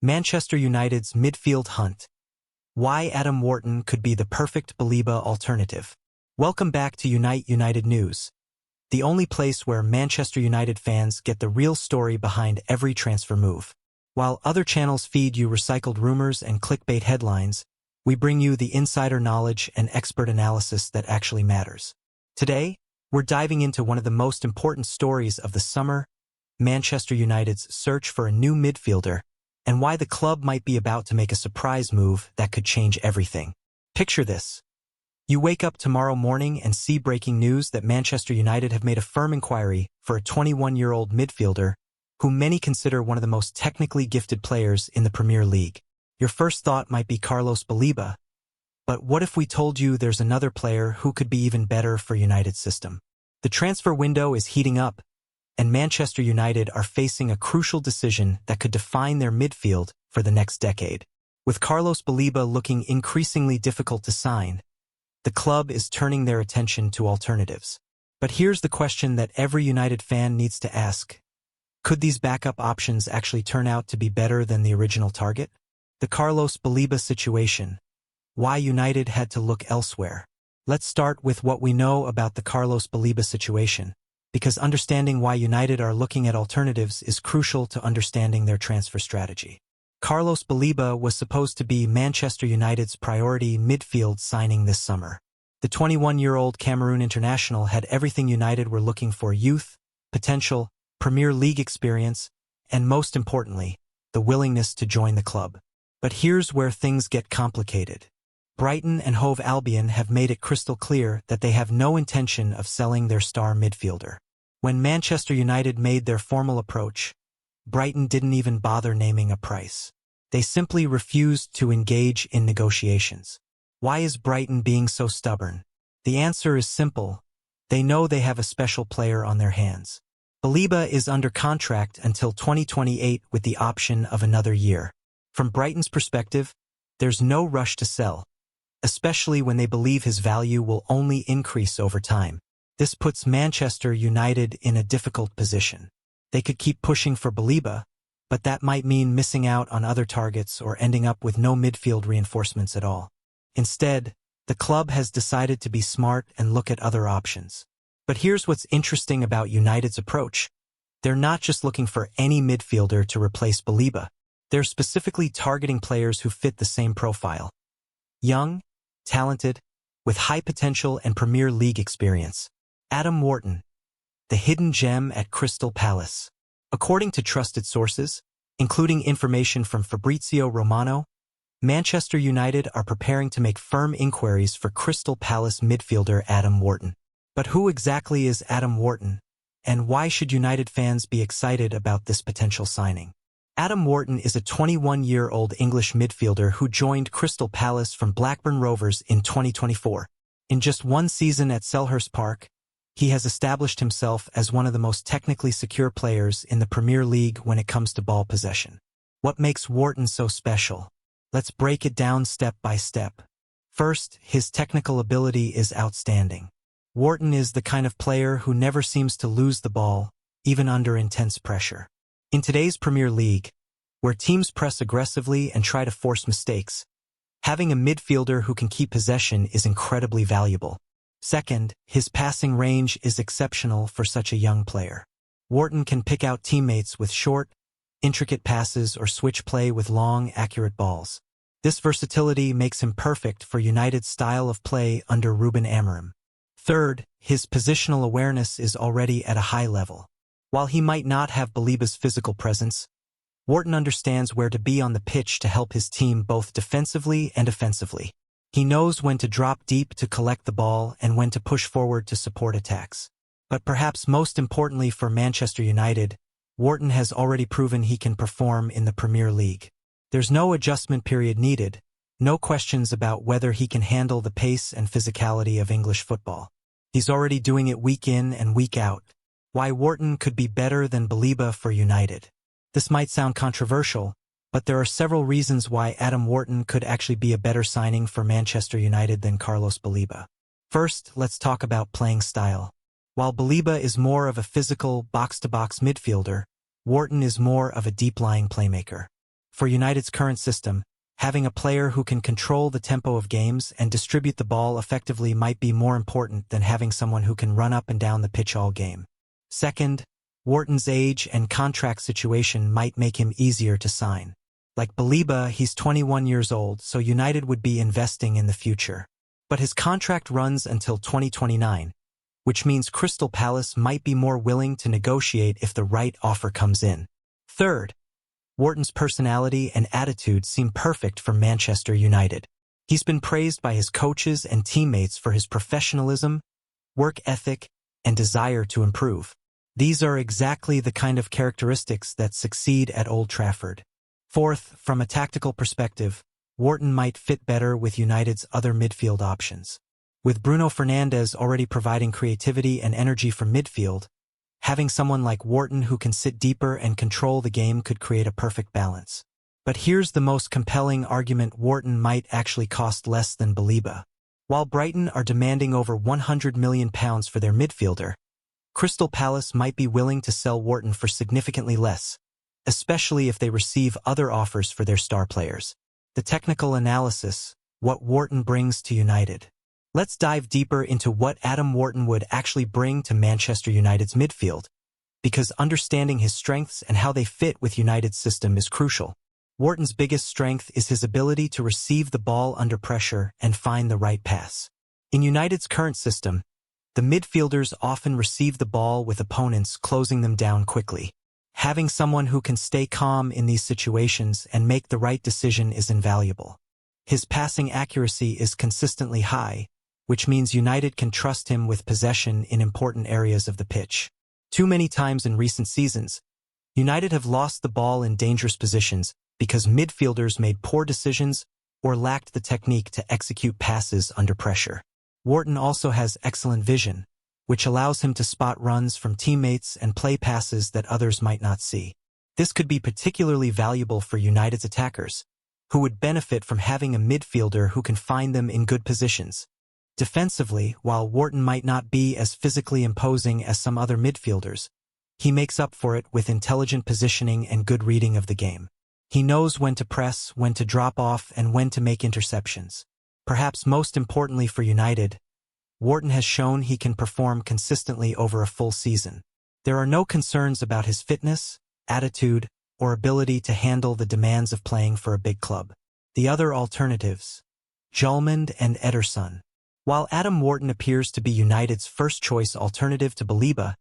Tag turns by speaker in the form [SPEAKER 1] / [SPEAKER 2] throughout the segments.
[SPEAKER 1] Manchester United's midfield hunt. Why Adam Wharton could be the perfect Baleba alternative. Welcome back to United News, the only place where Manchester United fans get the real story behind every transfer move. While other channels feed you recycled rumors and clickbait headlines, we bring you the insider knowledge and expert analysis that actually matters. Today, we're diving into one of the most important stories of the summer, Manchester United's search for a new midfielder, and why the club might be about to make a surprise move that could change everything. Picture this. You wake up tomorrow morning and see breaking news that Manchester United have made a firm inquiry for a 21-year-old midfielder who many consider one of the most technically gifted players in the Premier League. Your first thought might be Carlos Baleba, but what if we told you there's another player who could be even better for United's system? The transfer window is heating up, and Manchester United are facing a crucial decision that could define their midfield for the next decade. With Carlos Baleba looking increasingly difficult to sign, the club is turning their attention to alternatives. But here's the question that every United fan needs to ask. Could these backup options actually turn out to be better than the original target? The Carlos Baleba situation. Why United had to look elsewhere. Let's start with what we know about the Carlos Baleba situation, because understanding why United are looking at alternatives is crucial to understanding their transfer strategy. Carlos Baleba was supposed to be Manchester United's priority midfield signing this summer. The 21-year-old Cameroon international had everything United were looking for: youth, potential, Premier League experience, and most importantly, the willingness to join the club. But here's where things get complicated. Brighton and Hove Albion have made it crystal clear that they have no intention of selling their star midfielder. When Manchester United made their formal approach, Brighton didn't even bother naming a price. They simply refused to engage in negotiations. Why is Brighton being so stubborn? The answer is simple. They know they have a special player on their hands. Baleba is under contract until 2028 with the option of another year. From Brighton's perspective, there's no rush to sell, especially when they believe his value will only increase over time. This puts Manchester United in a difficult position. They could keep pushing for Baleba, but that might mean missing out on other targets or ending up with no midfield reinforcements at all. Instead, the club has decided to be smart and look at other options. But here's what's interesting about United's approach. They're not just looking for any midfielder to replace Baleba. They're specifically targeting players who fit the same profile. Young, talented, with high potential and Premier League experience. Adam Wharton, the hidden gem at Crystal Palace. According to trusted sources, including information from Fabrizio Romano, Manchester United are preparing to make firm inquiries for Crystal Palace midfielder Adam Wharton. But who exactly is Adam Wharton, and why should United fans be excited about this potential signing? Adam Wharton is a 21-year-old English midfielder who joined Crystal Palace from Blackburn Rovers in 2024. In just one season at Selhurst Park, he has established himself as one of the most technically secure players in the Premier League when it comes to ball possession. What makes Wharton so special? Let's break it down step by step. First, his technical ability is outstanding. Wharton is the kind of player who never seems to lose the ball, even under intense pressure. In today's Premier League, where teams press aggressively and try to force mistakes, having a midfielder who can keep possession is incredibly valuable. Second, his passing range is exceptional for such a young player. Wharton can pick out teammates with short, intricate passes or switch play with long, accurate balls. This versatility makes him perfect for United's style of play under Ruben Amorim. Third, his positional awareness is already at a high level. While he might not have Baleba's physical presence, Wharton understands where to be on the pitch to help his team both defensively and offensively. He knows when to drop deep to collect the ball and when to push forward to support attacks. But perhaps most importantly for Manchester United, Wharton has already proven he can perform in the Premier League. There's no adjustment period needed, no questions about whether he can handle the pace and physicality of English football. He's already doing it week in and week out. Why Wharton could be better than Baleba for United. This might sound controversial, but there are several reasons why Adam Wharton could actually be a better signing for Manchester United than Carlos Baleba. First, let's talk about playing style. While Baleba is more of a physical, box-to-box midfielder, Wharton is more of a deep-lying playmaker. For United's current system, having a player who can control the tempo of games and distribute the ball effectively might be more important than having someone who can run up and down the pitch all game. Second, Wharton's age and contract situation might make him easier to sign. Like Baliba, he's 21 years old, so United would be investing in the future. But his contract runs until 2029, which means Crystal Palace might be more willing to negotiate if the right offer comes in. Third, Wharton's personality and attitude seem perfect for Manchester United. He's been praised by his coaches and teammates for his professionalism, work ethic, and desire to improve. These are exactly the kind of characteristics that succeed at Old Trafford. Fourth, from a tactical perspective, Wharton might fit better with United's other midfield options. With Bruno Fernandes already providing creativity and energy from midfield, having someone like Wharton who can sit deeper and control the game could create a perfect balance. But here's the most compelling argument: Wharton might actually cost less than Baliba. While Brighton are demanding over £100 million for their midfielder, Crystal Palace might be willing to sell Wharton for significantly less, especially if they receive other offers for their star players. The technical analysis: what Wharton brings to United. Let's dive deeper into what Adam Wharton would actually bring to Manchester United's midfield, because understanding his strengths and how they fit with United's system is crucial. Wharton's biggest strength is his ability to receive the ball under pressure and find the right pass. In United's current system, the midfielders often receive the ball with opponents closing them down quickly. Having someone who can stay calm in these situations and make the right decision is invaluable. His passing accuracy is consistently high, which means United can trust him with possession in important areas of the pitch. Too many times in recent seasons, United have lost the ball in dangerous positions because midfielders made poor decisions or lacked the technique to execute passes under pressure. Wharton also has excellent vision, which allows him to spot runs from teammates and play passes that others might not see. This could be particularly valuable for United's attackers, who would benefit from having a midfielder who can find them in good positions. Defensively, while Wharton might not be as physically imposing as some other midfielders, he makes up for it with intelligent positioning and good reading of the game. He knows when to press, when to drop off, and when to make interceptions. Perhaps most importantly for United, Wharton has shown he can perform consistently over a full season. There are no concerns about his fitness, attitude, or ability to handle the demands of playing for a big club. The other alternatives: Jolmond and Ederson. While Adam Wharton appears to be United's first-choice alternative to Baliba,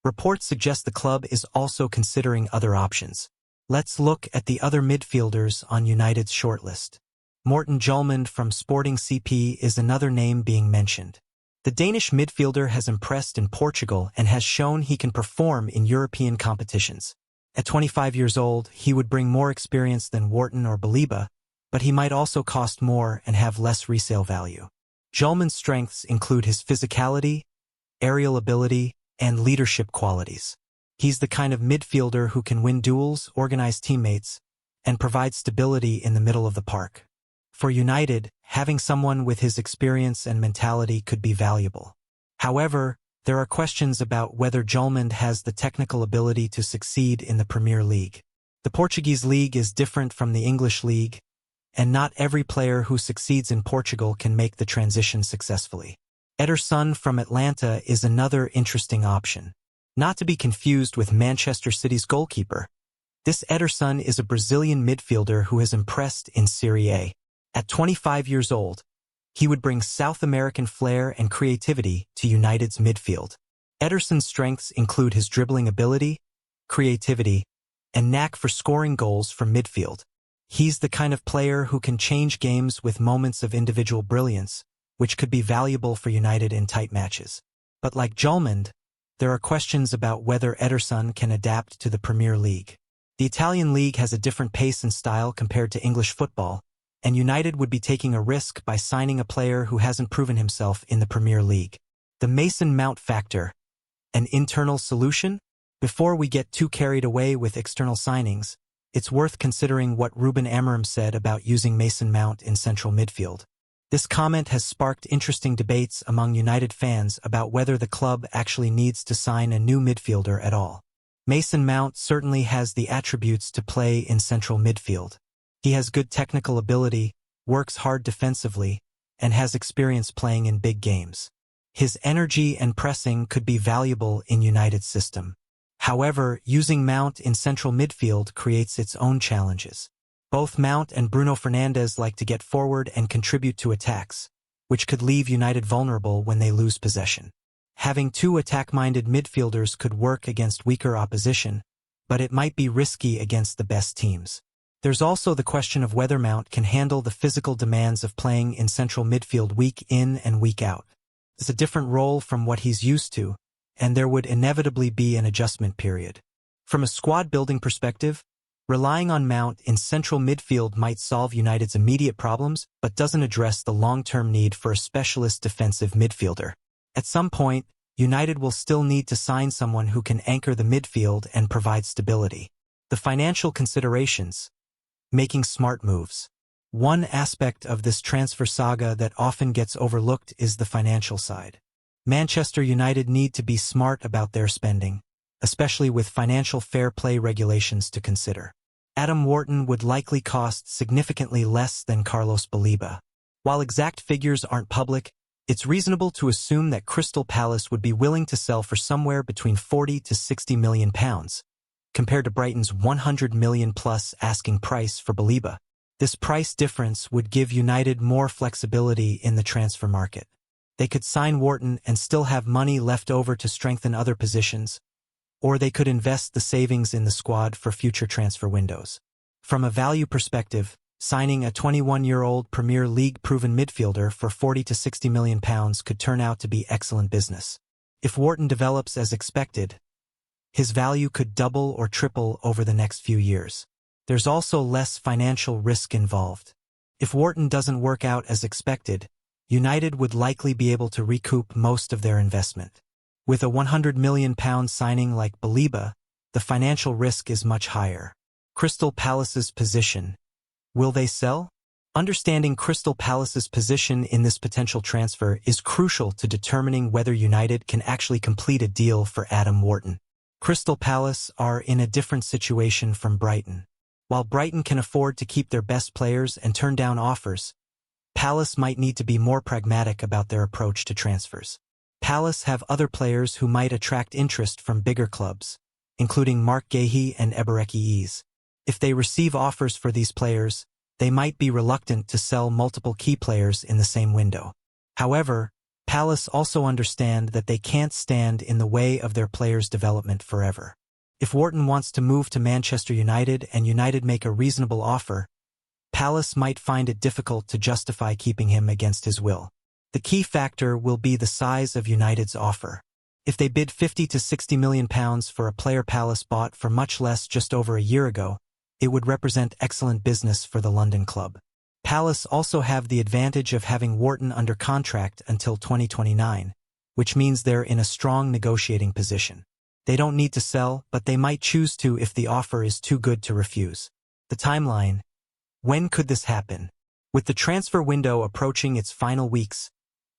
[SPEAKER 1] reports suggest the club is also considering other options. Let's look at the other midfielders on United's shortlist. Morten Jolmond from Sporting CP is another name being mentioned. The Danish midfielder has impressed in Portugal and has shown he can perform in European competitions. At 25 years old, he would bring more experience than Wharton or Baliba, but he might also cost more and have less resale value. Jolmond's strengths include his physicality, aerial ability, and leadership qualities. He's the kind of midfielder who can win duels, organize teammates, and provide stability in the middle of the park. For United, having someone with his experience and mentality could be valuable. However, there are questions about whether Jolmond has the technical ability to succeed in the Premier League. The Portuguese league is different from the English league, and not every player who succeeds in Portugal can make the transition successfully. Ederson from Atlanta is another interesting option. Not to be confused with Manchester City's goalkeeper. This Ederson is a Brazilian midfielder who has impressed in Serie A. At 25 years old, he would bring South American flair and creativity to United's midfield. Ederson's strengths include his dribbling ability, creativity, and knack for scoring goals from midfield. He's the kind of player who can change games with moments of individual brilliance, which could be valuable for United in tight matches. But like Jolmond, there are questions about whether Ederson can adapt to the Premier League. The Italian league has a different pace and style compared to English football, and United would be taking a risk by signing a player who hasn't proven himself in the Premier League. The Mason Mount factor: an internal solution? Before we get too carried away with external signings, it's worth considering what Ruben Amorim said about using Mason Mount in central midfield. This comment has sparked interesting debates among United fans about whether the club actually needs to sign a new midfielder at all. Mason Mount certainly has the attributes to play in central midfield. He has good technical ability, works hard defensively, and has experience playing in big games. His energy and pressing could be valuable in United's system. However, using Mount in central midfield creates its own challenges. Both Mount and Bruno Fernandes like to get forward and contribute to attacks, which could leave United vulnerable when they lose possession. Having two attack-minded midfielders could work against weaker opposition, but it might be risky against the best teams. There's also the question of whether Mount can handle the physical demands of playing in central midfield week in and week out. It's a different role from what he's used to, and there would inevitably be an adjustment period. From a squad-building perspective, relying on Mount in central midfield might solve United's immediate problems, but doesn't address the long-term need for a specialist defensive midfielder. At some point, United will still need to sign someone who can anchor the midfield and provide stability. The financial considerations. Making smart moves. One aspect of this transfer saga that often gets overlooked is the financial side. Manchester United need to be smart about their spending, especially with financial fair play regulations to consider. Adam Wharton would likely cost significantly less than Carlos Baleba. While exact figures aren't public, it's reasonable to assume that Crystal Palace would be willing to sell for somewhere between £40 to £60 million, compared to Brighton's £100 million plus asking price for Baleba. This price difference would give United more flexibility in the transfer market. They could sign Wharton and still have money left over to strengthen other positions, or they could invest the savings in the squad for future transfer windows. From a value perspective, signing a 21-year-old Premier League-proven midfielder for £40 to £60 million could turn out to be excellent business. If Wharton develops as expected, his value could double or triple over the next few years. There's also less financial risk involved. If Wharton doesn't work out as expected, United would likely be able to recoup most of their investment. With a £100 million signing like Baleba, the financial risk is much higher. Crystal Palace's position. Will they sell? Understanding Crystal Palace's position in this potential transfer is crucial to determining whether United can actually complete a deal for Adam Wharton. Crystal Palace are in a different situation from Brighton. While Brighton can afford to keep their best players and turn down offers, Palace might need to be more pragmatic about their approach to transfers. Palace have other players who might attract interest from bigger clubs, including Mark Guéhi and Eberechi Eze. If they receive offers for these players, they might be reluctant to sell multiple key players in the same window. However, Palace also understand that they can't stand in the way of their players' development forever. If Wharton wants to move to Manchester United and United make a reasonable offer, Palace might find it difficult to justify keeping him against his will. The key factor will be the size of United's offer. If they bid £50 to £60 million for a player Palace bought for much less just over a year ago, it would represent excellent business for the London club. Palace also have the advantage of having Wharton under contract until 2029, which means they're in a strong negotiating position. They don't need to sell, but they might choose to if the offer is too good to refuse. The timeline. When could this happen? With the transfer window approaching its final weeks,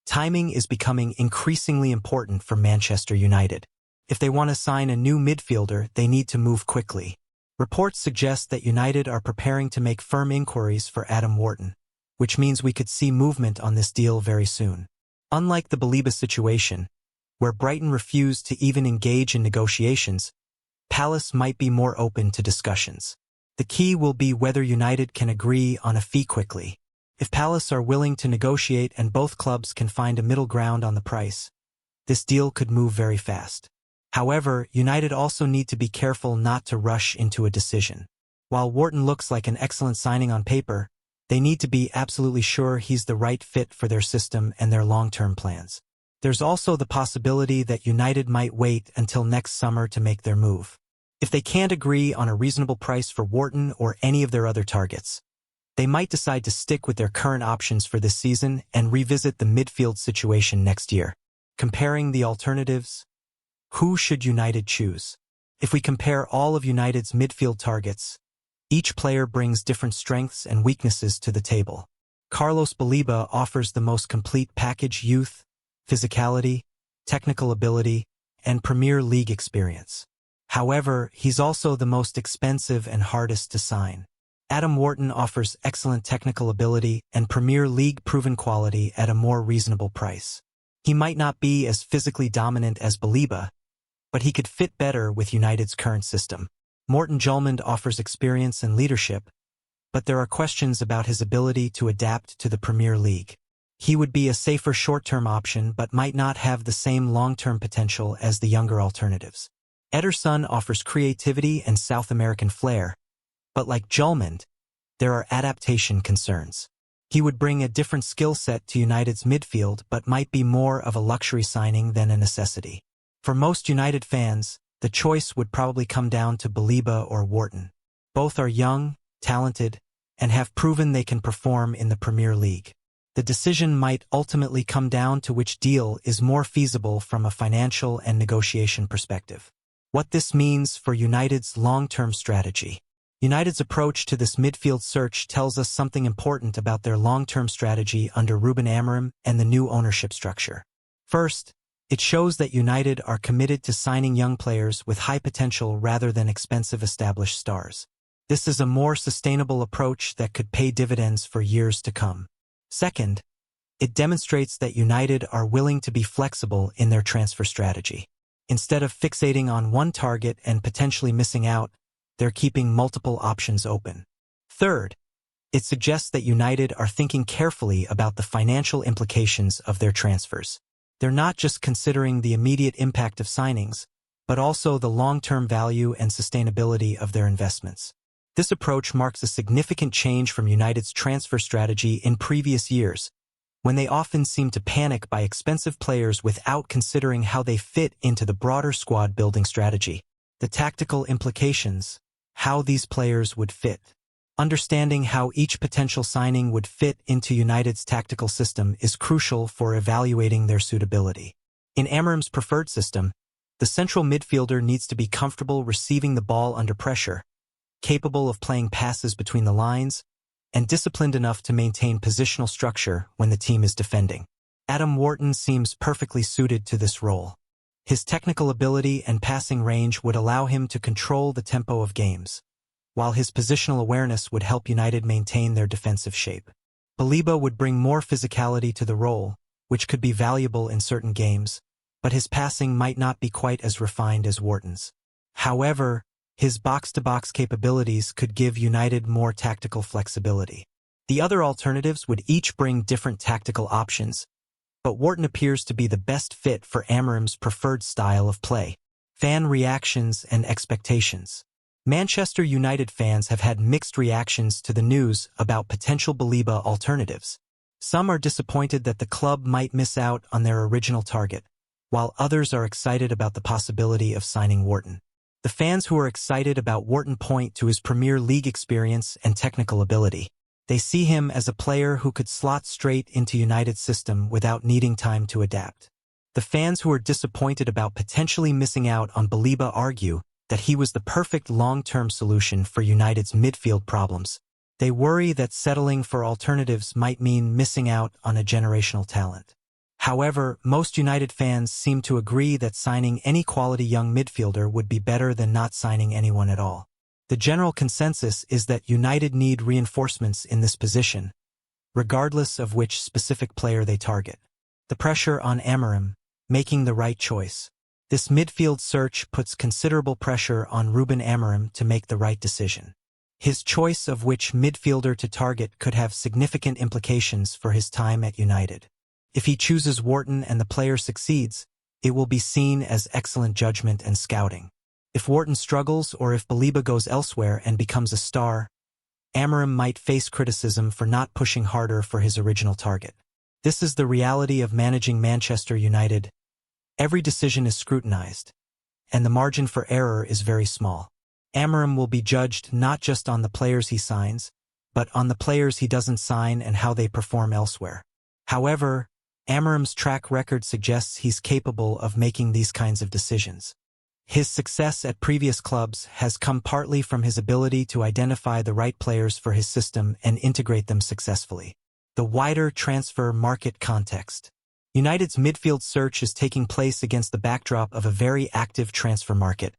[SPEAKER 1] timing is becoming increasingly important for Manchester United. If they want to sign a new midfielder, they need to move quickly. Reports suggest that United are preparing to make firm inquiries for Adam Wharton, which means we could see movement on this deal very soon. Unlike the Baleba situation, where Brighton refused to even engage in negotiations, Palace might be more open to discussions. The key will be whether United can agree on a fee quickly. If Palace are willing to negotiate and both clubs can find a middle ground on the price, this deal could move very fast. However, United also need to be careful not to rush into a decision. While Wharton looks like an excellent signing on paper, they need to be absolutely sure he's the right fit for their system and their long-term plans. There's also the possibility that United might wait until next summer to make their move. If they can't agree on a reasonable price for Wharton or any of their other targets, they might decide to stick with their current options for this season and revisit the midfield situation next year. Comparing the alternatives. Who should United choose? If we compare all of United's midfield targets, each player brings different strengths and weaknesses to the table. Carlos Baleba offers the most complete package: youth, physicality, technical ability, and Premier League experience. However, he's also the most expensive and hardest to sign. Adam Wharton offers excellent technical ability and Premier League proven quality at a more reasonable price. He might not be as physically dominant as Baliba, but he could fit better with United's current system. Morten Julmand offers experience and leadership, but there are questions about his ability to adapt to the Premier League. He would be a safer short-term option but might not have the same long-term potential as the younger alternatives. Ederson offers creativity and South American flair, but like Julmand, there are adaptation concerns. He would bring a different skill set to United's midfield but might be more of a luxury signing than a necessity. For most United fans, the choice would probably come down to Baliba or Wharton. Both are young, talented, and have proven they can perform in the Premier League. The decision might ultimately come down to which deal is more feasible from a financial and negotiation perspective. What this means for United's long-term strategy. United's approach to this midfield search tells us something important about their long-term strategy under Ruben Amorim and the new ownership structure. First, it shows that United are committed to signing young players with high potential rather than expensive established stars. This is a more sustainable approach that could pay dividends for years to come. Second, it demonstrates that United are willing to be flexible in their transfer strategy. Instead of fixating on one target and potentially missing out, they're keeping multiple options open. Third, it suggests that United are thinking carefully about the financial implications of their transfers. They're not just considering the immediate impact of signings, but also the long-term value and sustainability of their investments. This approach marks a significant change from United's transfer strategy in previous years, when they often seemed to panic by expensive players without considering how they fit into the broader squad-building strategy. The tactical implications, how these players would fit. Understanding how each potential signing would fit into United's tactical system is crucial for evaluating their suitability. In Amorim's preferred system, the central midfielder needs to be comfortable receiving the ball under pressure, capable of playing passes between the lines, and disciplined enough to maintain positional structure when the team is defending. Adam Wharton seems perfectly suited to this role. His technical ability and passing range would allow him to control the tempo of games, while his positional awareness would help United maintain their defensive shape. Baliba would bring more physicality to the role, which could be valuable in certain games, but his passing might not be quite as refined as Wharton's. However, his box-to-box capabilities could give United more tactical flexibility. The other alternatives would each bring different tactical options, but Wharton appears to be the best fit for Amorim's preferred style of play. Fan reactions and expectations. Manchester United fans have had mixed reactions to the news about potential Baliba alternatives. Some are disappointed that the club might miss out on their original target, while others are excited about the possibility of signing Wharton. The fans who are excited about Wharton point to his Premier League experience and technical ability. They see him as a player who could slot straight into United's system without needing time to adapt. The fans who are disappointed about potentially missing out on Baliba argue that he was the perfect long-term solution for United's midfield problems. They worry that settling for alternatives might mean missing out on a generational talent. However, most United fans seem to agree that signing any quality young midfielder would be better than not signing anyone at all. The general consensus is that United need reinforcements in this position, regardless of which specific player they target. The pressure on Amorim, making the right choice. This midfield search puts considerable pressure on Ruben Amorim to make the right decision. His choice of which midfielder to target could have significant implications for his time at United. If he chooses Wharton and the player succeeds, it will be seen as excellent judgment and scouting. If Wharton struggles or if Baliba goes elsewhere and becomes a star, Amorim might face criticism for not pushing harder for his original target. This is the reality of managing Manchester United. Every decision is scrutinized, and the margin for error is very small. Amorim will be judged not just on the players he signs, but on the players he doesn't sign and how they perform elsewhere. However, Amorim's track record suggests he's capable of making these kinds of decisions. His success at previous clubs has come partly from his ability to identify the right players for his system and integrate them successfully. The wider transfer market context. United's midfield search is taking place against the backdrop of a very active transfer market,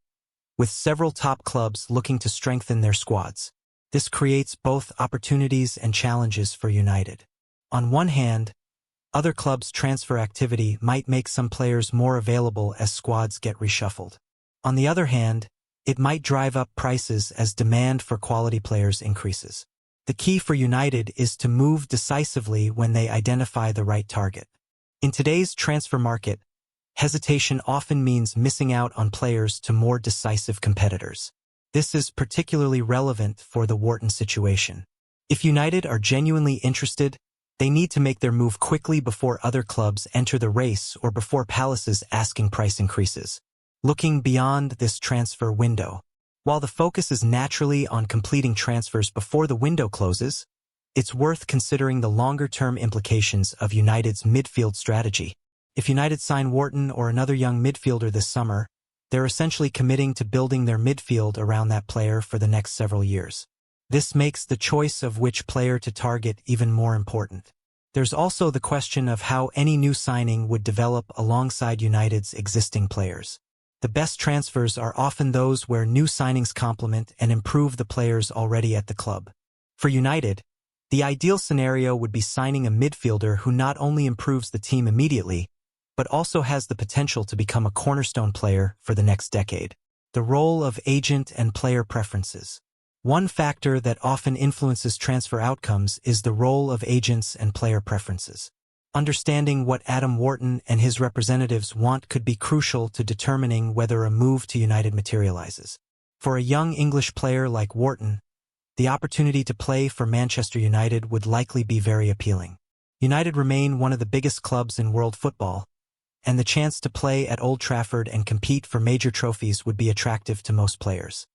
[SPEAKER 1] with several top clubs looking to strengthen their squads. This creates both opportunities and challenges for United. On one hand, other clubs' transfer activity might make some players more available as squads get reshuffled. On the other hand, it might drive up prices as demand for quality players increases. The key for United is to move decisively when they identify the right target. In today's transfer market, hesitation often means missing out on players to more decisive competitors. This is particularly relevant for the Wharton situation. If United are genuinely interested, they need to make their move quickly before other clubs enter the race or before Palace's asking price increases. Looking beyond this transfer window, while the focus is naturally on completing transfers before the window closes, it's worth considering the longer-term implications of United's midfield strategy. If United sign Wharton or another young midfielder this summer, they're essentially committing to building their midfield around that player for the next several years. This makes the choice of which player to target even more important. There's also the question of how any new signing would develop alongside United's existing players. The best transfers are often those where new signings complement and improve the players already at the club. For United, the ideal scenario would be signing a midfielder who not only improves the team immediately, but also has the potential to become a cornerstone player for the next decade. The role of agent and player preferences. One factor that often influences transfer outcomes is the role of agents and player preferences. Understanding what Adam Wharton and his representatives want could be crucial to determining whether a move to United materializes. For a young English player like Wharton, the opportunity to play for Manchester United would likely be very appealing. United remain one of the biggest clubs in world football, and the chance to play at Old Trafford and compete for major trophies would be attractive to most players.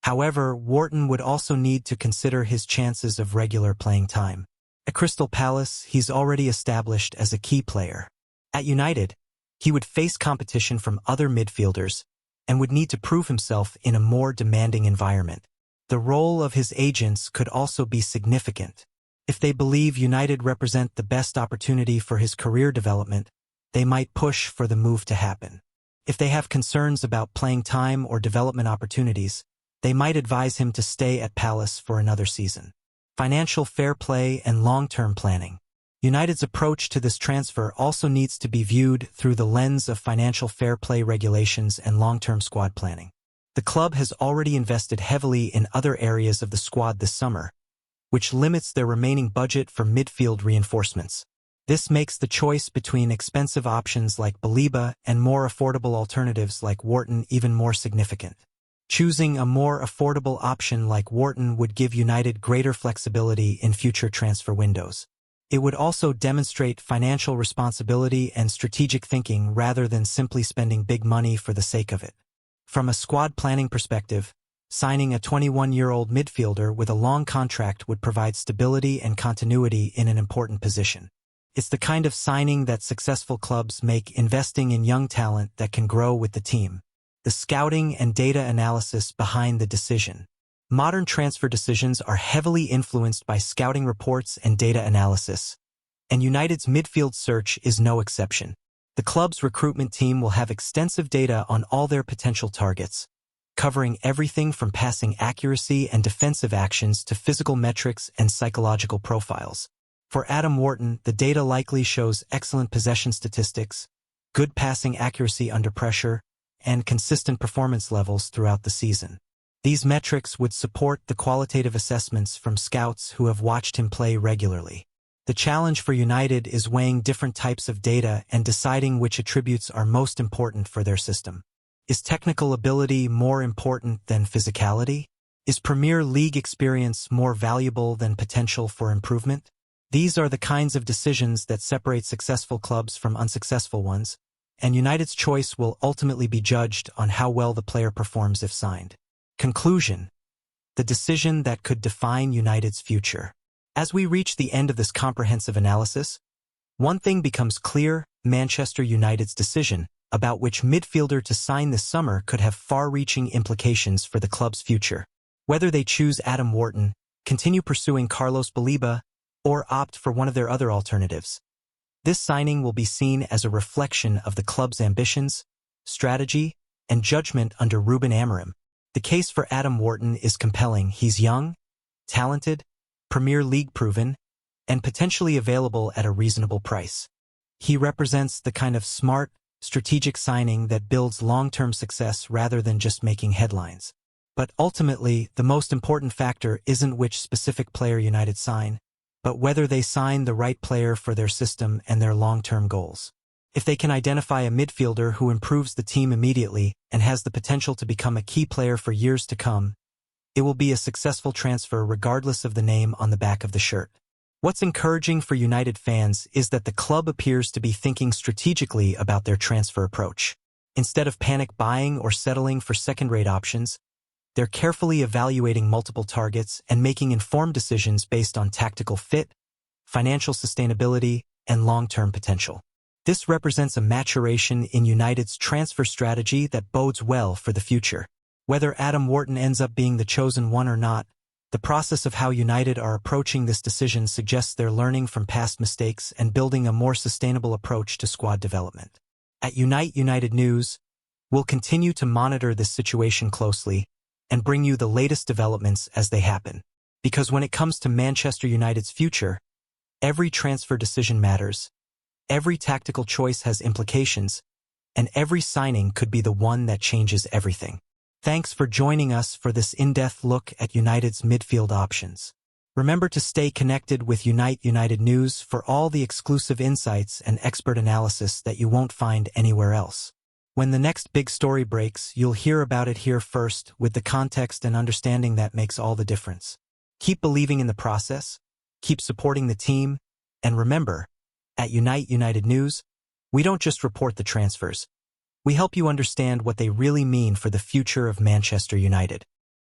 [SPEAKER 1] However, Wharton would also need to consider his chances of regular playing time. At Crystal Palace, he's already established as a key player. At United, he would face competition from other midfielders and would need to prove himself in a more demanding environment. The role of his agents could also be significant. If they believe United represent the best opportunity for his career development, they might push for the move to happen. If they have concerns about playing time or development opportunities, they might advise him to stay at Palace for another season. Financial fair play and long-term planning. United's approach to this transfer also needs to be viewed through the lens of financial fair play regulations and long-term squad planning. The club has already invested heavily in other areas of the squad this summer, which limits their remaining budget for midfield reinforcements. This makes the choice between expensive options like Saliba and more affordable alternatives like Wharton even more significant. Choosing a more affordable option like Wharton would give United greater flexibility in future transfer windows. It would also demonstrate financial responsibility and strategic thinking rather than simply spending big money for the sake of it. From a squad planning perspective, signing a 21-year-old midfielder with a long contract would provide stability and continuity in an important position. It's the kind of signing that successful clubs make, investing in young talent that can grow with the team. The scouting and data analysis behind the decision. Modern transfer decisions are heavily influenced by scouting reports and data analysis, and United's midfield search is no exception. The club's recruitment team will have extensive data on all their potential targets, covering everything from passing accuracy and defensive actions to physical metrics and psychological profiles. For Adam Wharton, the data likely shows excellent possession statistics, good passing accuracy under pressure, and consistent performance levels throughout the season. These metrics would support the qualitative assessments from scouts who have watched him play regularly. The challenge for United is weighing different types of data and deciding which attributes are most important for their system. Is technical ability more important than physicality? Is Premier League experience more valuable than potential for improvement? These are the kinds of decisions that separate successful clubs from unsuccessful ones, and United's choice will ultimately be judged on how well the player performs if signed. Conclusion: the decision that could define United's future. As we reach the end of this comprehensive analysis, one thing becomes clear: Manchester United's decision about which midfielder to sign this summer could have far-reaching implications for the club's future. Whether they choose Adam Wharton, continue pursuing Carlos Saliba, or opt for one of their other alternatives, this signing will be seen as a reflection of the club's ambitions, strategy, and judgment under Ruben Amorim. The case for Adam Wharton is compelling. He's young, talented, Premier League proven, and potentially available at a reasonable price. He represents the kind of smart, strategic signing that builds long-term success rather than just making headlines. But ultimately, the most important factor isn't which specific player United sign, but whether they sign the right player for their system and their long-term goals. If they can identify a midfielder who improves the team immediately and has the potential to become a key player for years to come, it will be a successful transfer regardless of the name on the back of the shirt. What's encouraging for United fans is that the club appears to be thinking strategically about their transfer approach. Instead of panic buying or settling for second-rate options, they're carefully evaluating multiple targets and making informed decisions based on tactical fit, financial sustainability, and long-term potential. This represents a maturation in United's transfer strategy that bodes well for the future. Whether Adam Wharton ends up being the chosen one or not, the process of how United are approaching this decision suggests they're learning from past mistakes and building a more sustainable approach to squad development. At United News, we'll continue to monitor this situation closely and bring you the latest developments as they happen. Because when it comes to Manchester United's future, every transfer decision matters, every tactical choice has implications, and every signing could be the one that changes everything. Thanks for joining us for this in-depth look at United's midfield options. Remember to stay connected with United News for all the exclusive insights and expert analysis that you won't find anywhere else. When the next big story breaks, you'll hear about it here first, with the context and understanding that makes all the difference. Keep believing in the process, keep supporting the team, and remember, at United News, we don't just report the transfers. We help you understand what they really mean for the future of Manchester United.